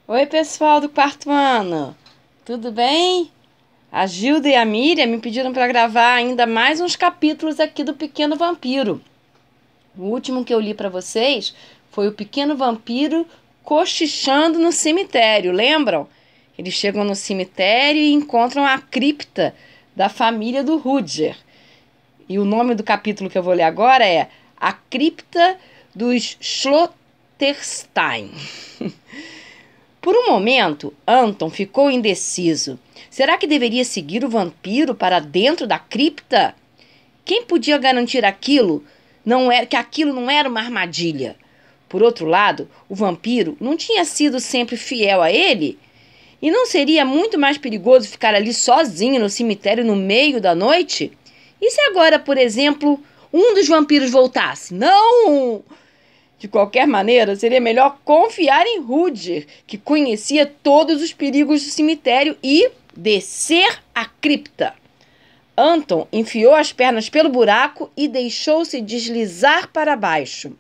Oi, pessoal do quarto ano, tudo bem? A Gilda e a Miriam me pediram para gravar ainda mais uns capítulos aqui do Pequeno Vampiro. O último que eu li para vocês foi o Pequeno Vampiro cochichando no cemitério, lembram? Eles chegam no cemitério e encontram a cripta da família do Rudger. E o nome do capítulo que eu vou ler agora é A Cripta dos Schlotterstein. Por um momento, Anton ficou indeciso. Será que deveria seguir o vampiro para dentro da cripta? Quem podia garantir que aquilo não era uma armadilha? Por outro lado, o vampiro não tinha sido sempre fiel a ele? E não seria muito mais perigoso ficar ali sozinho no cemitério no meio da noite? E se agora, por exemplo, um dos vampiros voltasse? Não! De qualquer maneira, seria melhor confiar em Rudger, que conhecia todos os perigos do cemitério, e descer a cripta. Anton enfiou as pernas pelo buraco e deixou-se deslizar para baixo.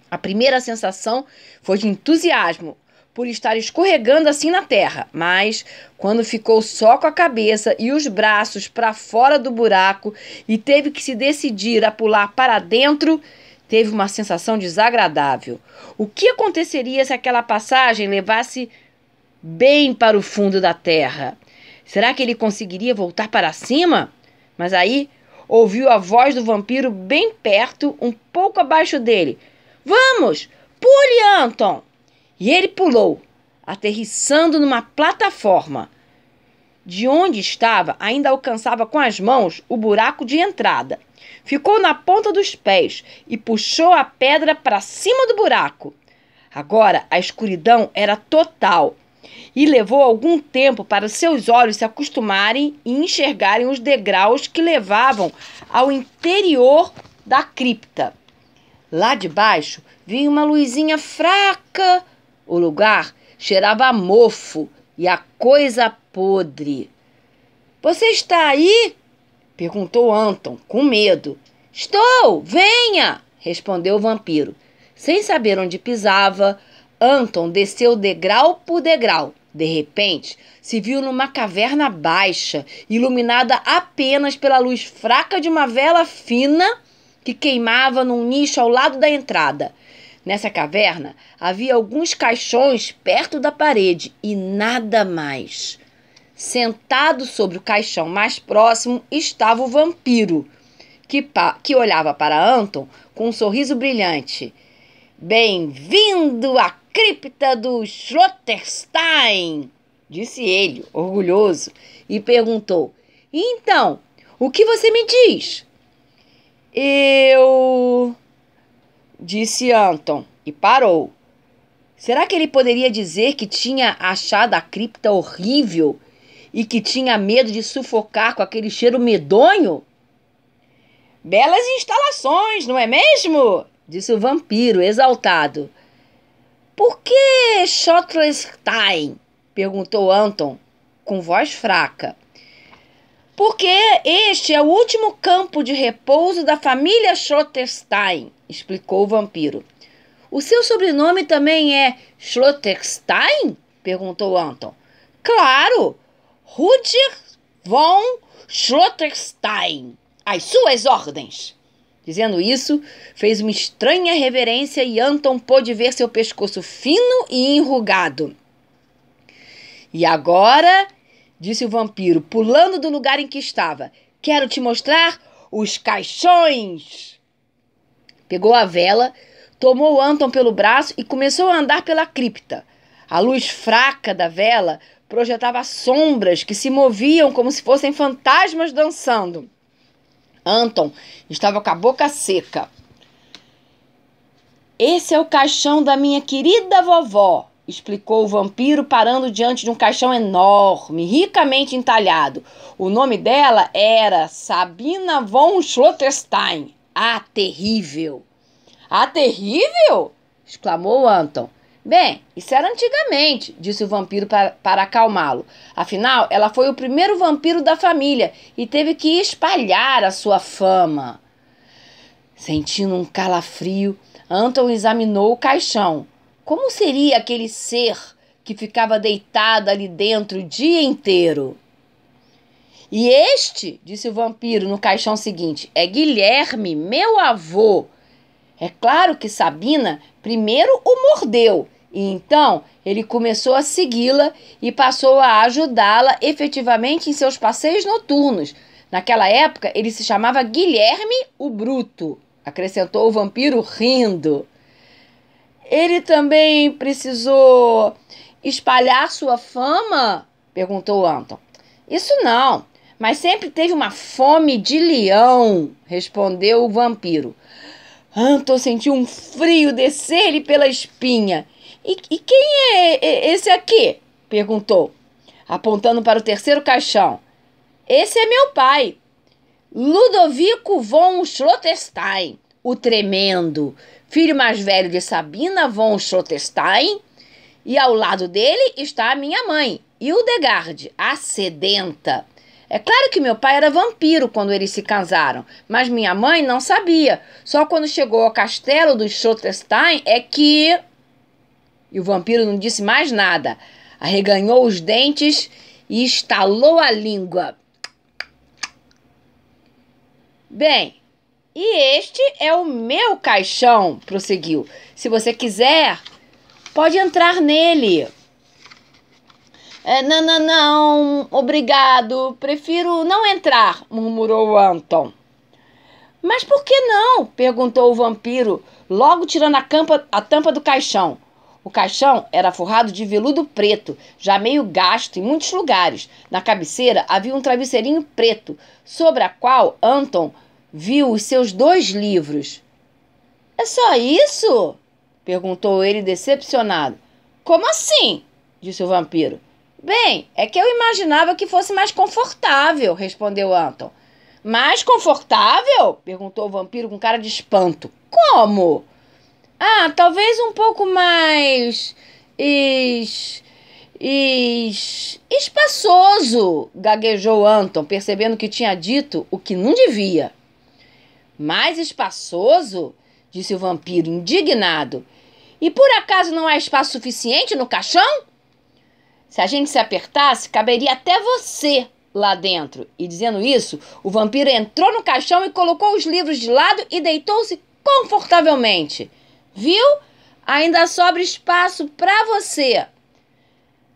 A primeira sensação foi de entusiasmo por estar escorregando assim na terra, mas quando ficou só com a cabeça e os braços para fora do buraco e teve que se decidir a pular para dentro, teve uma sensação desagradável. O que aconteceria se aquela passagem levasse bem para o fundo da terra? Será que ele conseguiria voltar para cima? Mas aí ouviu a voz do vampiro bem perto, um pouco abaixo dele. Vamos! Pule, Anton! E ele pulou, aterrissando numa plataforma. De onde estava, ainda alcançava com as mãos o buraco de entrada. Ficou na ponta dos pés e puxou a pedra para cima do buraco. Agora a escuridão era total e levou algum tempo para seus olhos se acostumarem e enxergarem os degraus que levavam ao interior da cripta. Lá de baixo vinha uma luzinha fraca. O lugar cheirava a mofo e a coisa podre. Você está aí? Perguntou Anton, com medo. Estou! Venha! Respondeu o vampiro. Sem saber onde pisava, Anton desceu degrau por degrau. De repente, se viu numa caverna baixa, iluminada apenas pela luz fraca de uma vela fina que queimava num nicho ao lado da entrada. Nessa caverna havia alguns caixões perto da parede e nada mais. Sentado sobre o caixão mais próximo estava o vampiro, que olhava para Anton com um sorriso brilhante. Bem-vindo à cripta do Schlotterstein, disse ele, orgulhoso, e perguntou: Então, o que você me diz? Disse Anton, e parou. Será que ele poderia dizer que tinha achado a cripta horrível e que tinha medo de sufocar com aquele cheiro medonho? Belas instalações, não é mesmo? Disse o vampiro, exaltado. Por que Schlotterstein? Perguntou Anton, com voz fraca. Porque este é o último campo de repouso da família Schlotterstein, explicou o vampiro. O seu sobrenome também é Schlotterstein? Perguntou Anton. Claro! Rudger von Schlotterstein. Às suas ordens. Dizendo isso, fez uma estranha reverência e Anton pôde ver seu pescoço fino e enrugado. E agora, disse o vampiro, pulando do lugar em que estava, quero te mostrar os caixões. Pegou a vela, tomou Anton pelo braço e começou a andar pela cripta. A luz fraca da vela projetava sombras que se moviam como se fossem fantasmas dançando. Anton estava com a boca seca. Esse é o caixão da minha querida vovó, explicou o vampiro, parando diante de um caixão enorme, ricamente entalhado. O nome dela era Sabina von Schlotterstein, a terrível. A terrível? Exclamou Anton. Bem, isso era antigamente, disse o vampiro para acalmá-lo. Afinal, ela foi o primeiro vampiro da família e teve que espalhar a sua fama. Sentindo um calafrio, Anton examinou o caixão. Como seria aquele ser que ficava deitado ali dentro o dia inteiro. E este, disse o vampiro no caixão seguinte, é Guilherme, meu avô. É claro que Sabina primeiro o mordeu, e então ele começou a segui-la e passou a ajudá-la efetivamente em seus passeios noturnos. Naquela época, ele se chamava Guilherme o Bruto, acrescentou o vampiro rindo. Ele também precisou espalhar sua fama? Perguntou Anton. Isso não, mas sempre teve uma fome de leão, respondeu o vampiro. Anton sentiu um frio descer-lhe pela espinha. E quem é esse aqui? Perguntou, apontando para o terceiro caixão. Esse é meu pai, Ludovico von Schlotterstein, o tremendo, filho mais velho de Sabina von Schlotterstein, e ao lado dele está a minha mãe, Hildegard, a sedenta. É claro que meu pai era vampiro quando eles se casaram, mas minha mãe não sabia. Só quando chegou ao castelo dos Schlotterstein é que... E o vampiro não disse mais nada. Arreganhou os dentes e estalou a língua. Bem, e este é o meu caixão, prosseguiu. Se você quiser, pode entrar nele. Não, obrigado, prefiro não entrar, murmurou Anton. Mas por que não? Perguntou o vampiro, logo tirando a tampa do caixão. O caixão era forrado de veludo preto, já meio gasto em muitos lugares. Na cabeceira havia um travesseirinho preto, sobre a qual Anton viu os seus 2 livros. É só isso? Perguntou ele decepcionado. Como assim? Disse o vampiro. Bem, é que eu imaginava que fosse mais confortável, respondeu Anton. Mais confortável? Perguntou o vampiro com cara de espanto. Como? Ah, talvez um pouco mais... espaçoso, gaguejou Anton, percebendo que tinha dito o que não devia. Mais espaçoso? Disse o vampiro, indignado. E por acaso não há espaço suficiente no caixão? Se a gente se apertasse, caberia até você lá dentro. E dizendo isso, o vampiro entrou no caixão e colocou os livros de lado e deitou-se confortavelmente. Viu? Ainda sobra espaço para você.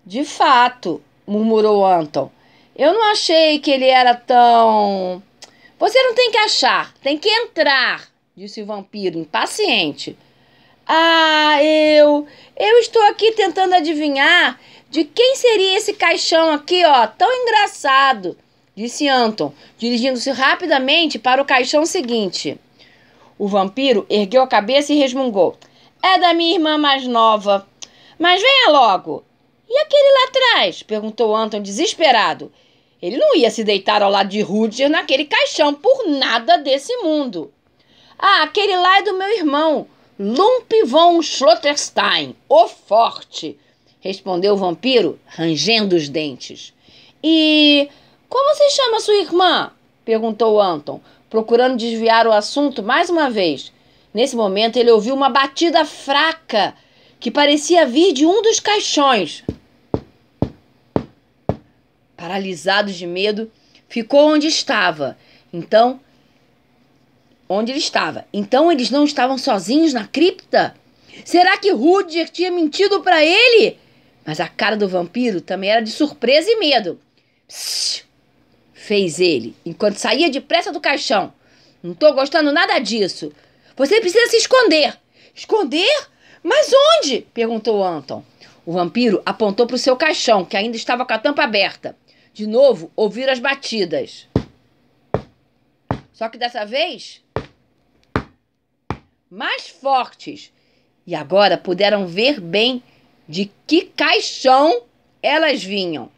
De fato, murmurou Anton. Eu não achei que ele era tão... Você não tem que achar, tem que entrar, disse o vampiro, impaciente. Ah, eu estou aqui tentando adivinhar de quem seria esse caixão aqui, ó, tão engraçado, disse Anton, dirigindo-se rapidamente para o caixão seguinte. O vampiro ergueu a cabeça e resmungou. É da minha irmã mais nova. Mas venha logo. E aquele lá atrás? Perguntou Anton desesperado. Ele não ia se deitar ao lado de Rudyard naquele caixão por nada desse mundo. Ah, aquele lá é do meu irmão, Lump von Schlotterstein, o forte, respondeu o vampiro, rangendo os dentes. E como se chama sua irmã? Perguntou Anton, procurando desviar o assunto mais uma vez. Nesse momento ele ouviu uma batida fraca que parecia vir de um dos caixões. Paralisado de medo, ficou onde estava. Então eles não estavam sozinhos na cripta? Será que Rudyard tinha mentido para ele? Mas a cara do vampiro também era de surpresa e medo. Psss, fez ele, enquanto saía depressa do caixão. Não estou gostando nada disso. Você precisa se esconder. Esconder? Mas onde? Perguntou Anton. O vampiro apontou para o seu caixão, que ainda estava com a tampa aberta. De novo, ouviram as batidas. Só que dessa vez, mais fortes. E agora puderam ver bem de que caixão elas vinham.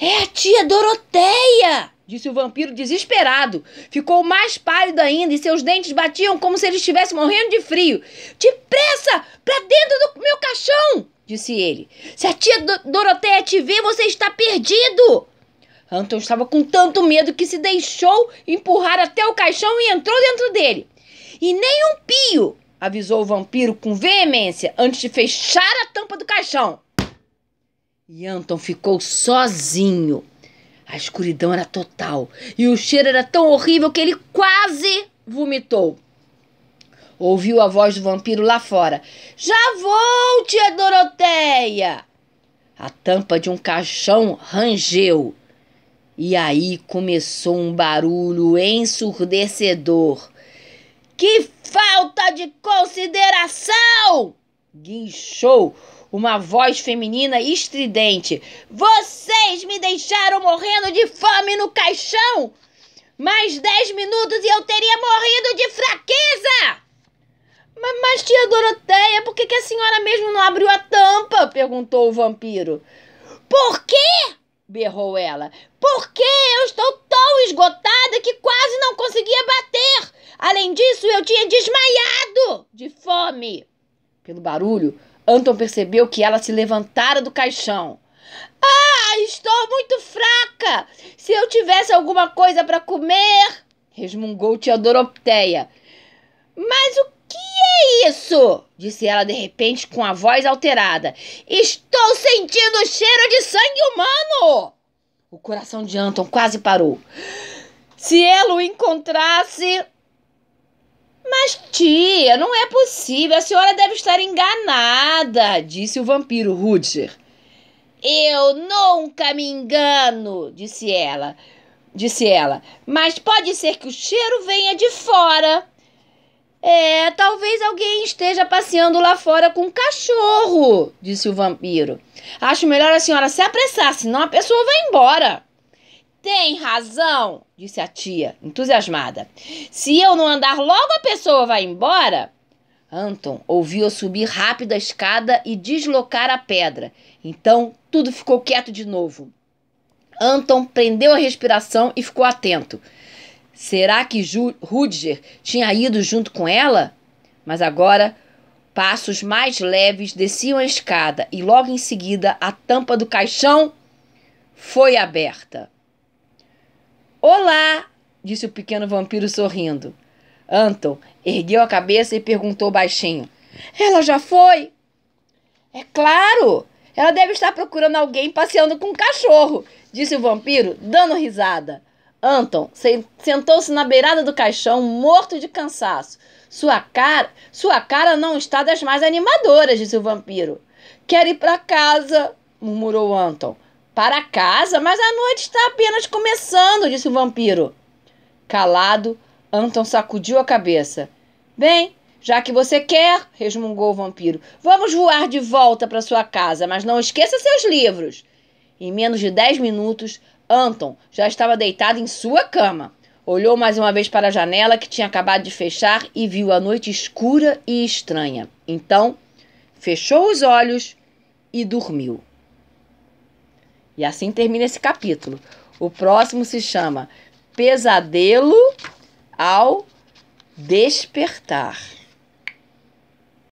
É a tia Doroteia! Disse o vampiro desesperado. Ficou mais pálido ainda e seus dentes batiam como se ele estivesse morrendo de frio. Depressa! Pra dentro do meu caixão! Disse ele. Se a tia Doroteia te ver, você está perdido! Anton estava com tanto medo que se deixou empurrar até o caixão e entrou dentro dele. E nem um pio! avisou o vampiro com veemência antes de fechar a tampa do caixão. E Anton ficou sozinho. A escuridão era total e o cheiro era tão horrível que ele quase vomitou. Ouviu a voz do vampiro lá fora. Já vou, tia Doroteia! A tampa de um caixão rangeu. E aí começou um barulho ensurdecedor. Que falta de consideração! Guinchou uma voz feminina estridente. Vocês me deixaram morrendo de fome no caixão! Mais 10 minutos e eu teria morrido de fraqueza! Mas tia Doroteia, por que a senhora mesmo não abriu a tampa? Perguntou o vampiro. Por quê? Berrou ela. Porque eu estou tão esgotada que quase não conseguia bater. Além disso, eu tinha desmaiado de fome. Pelo barulho, Anton percebeu que ela se levantara do caixão. Ah, estou muito fraca. Se eu tivesse alguma coisa para comer, resmungou tia Doroteia. Mas o que é isso? Disse ela de repente com a voz alterada. Estou sentindo o cheiro de sangue humano! O coração de Anton quase parou. Se ela o encontrasse... Mas tia, não é possível. A senhora deve estar enganada, disse o vampiro Rutger. Eu nunca me engano, disse ela. Mas pode ser que o cheiro venha de fora. Talvez alguém esteja passeando lá fora com um cachorro, disse o vampiro. Acho melhor a senhora se apressar, senão a pessoa vai embora. Tem razão, disse a tia, entusiasmada. Se eu não andar logo, a pessoa vai embora. Anton ouviu subir rápido a escada e deslocar a pedra. Então, tudo ficou quieto de novo. Anton prendeu a respiração e ficou atento. Será que Rutger tinha ido junto com ela? Mas agora, passos mais leves desciam a escada e logo em seguida a tampa do caixão foi aberta. Olá, disse o pequeno vampiro sorrindo. Anton ergueu a cabeça e perguntou baixinho. Ela já foi? É claro, ela deve estar procurando alguém passeando com um cachorro, disse o vampiro, dando risada. Anton sentou-se na beirada do caixão, morto de cansaço. Sua cara não está das mais animadoras, disse o vampiro. Quero ir para casa, murmurou Anton. Para casa? Mas a noite está apenas começando, disse o vampiro. Calado, Anton sacudiu a cabeça. Bem, já que você quer, resmungou o vampiro, vamos voar de volta para sua casa, mas não esqueça seus livros. Em menos de 10 minutos, Anton já estava deitado em sua cama. Olhou mais uma vez para a janela que tinha acabado de fechar e viu a noite escura e estranha. Então, fechou os olhos e dormiu. E assim termina esse capítulo. O próximo se chama Pesadelo ao Despertar.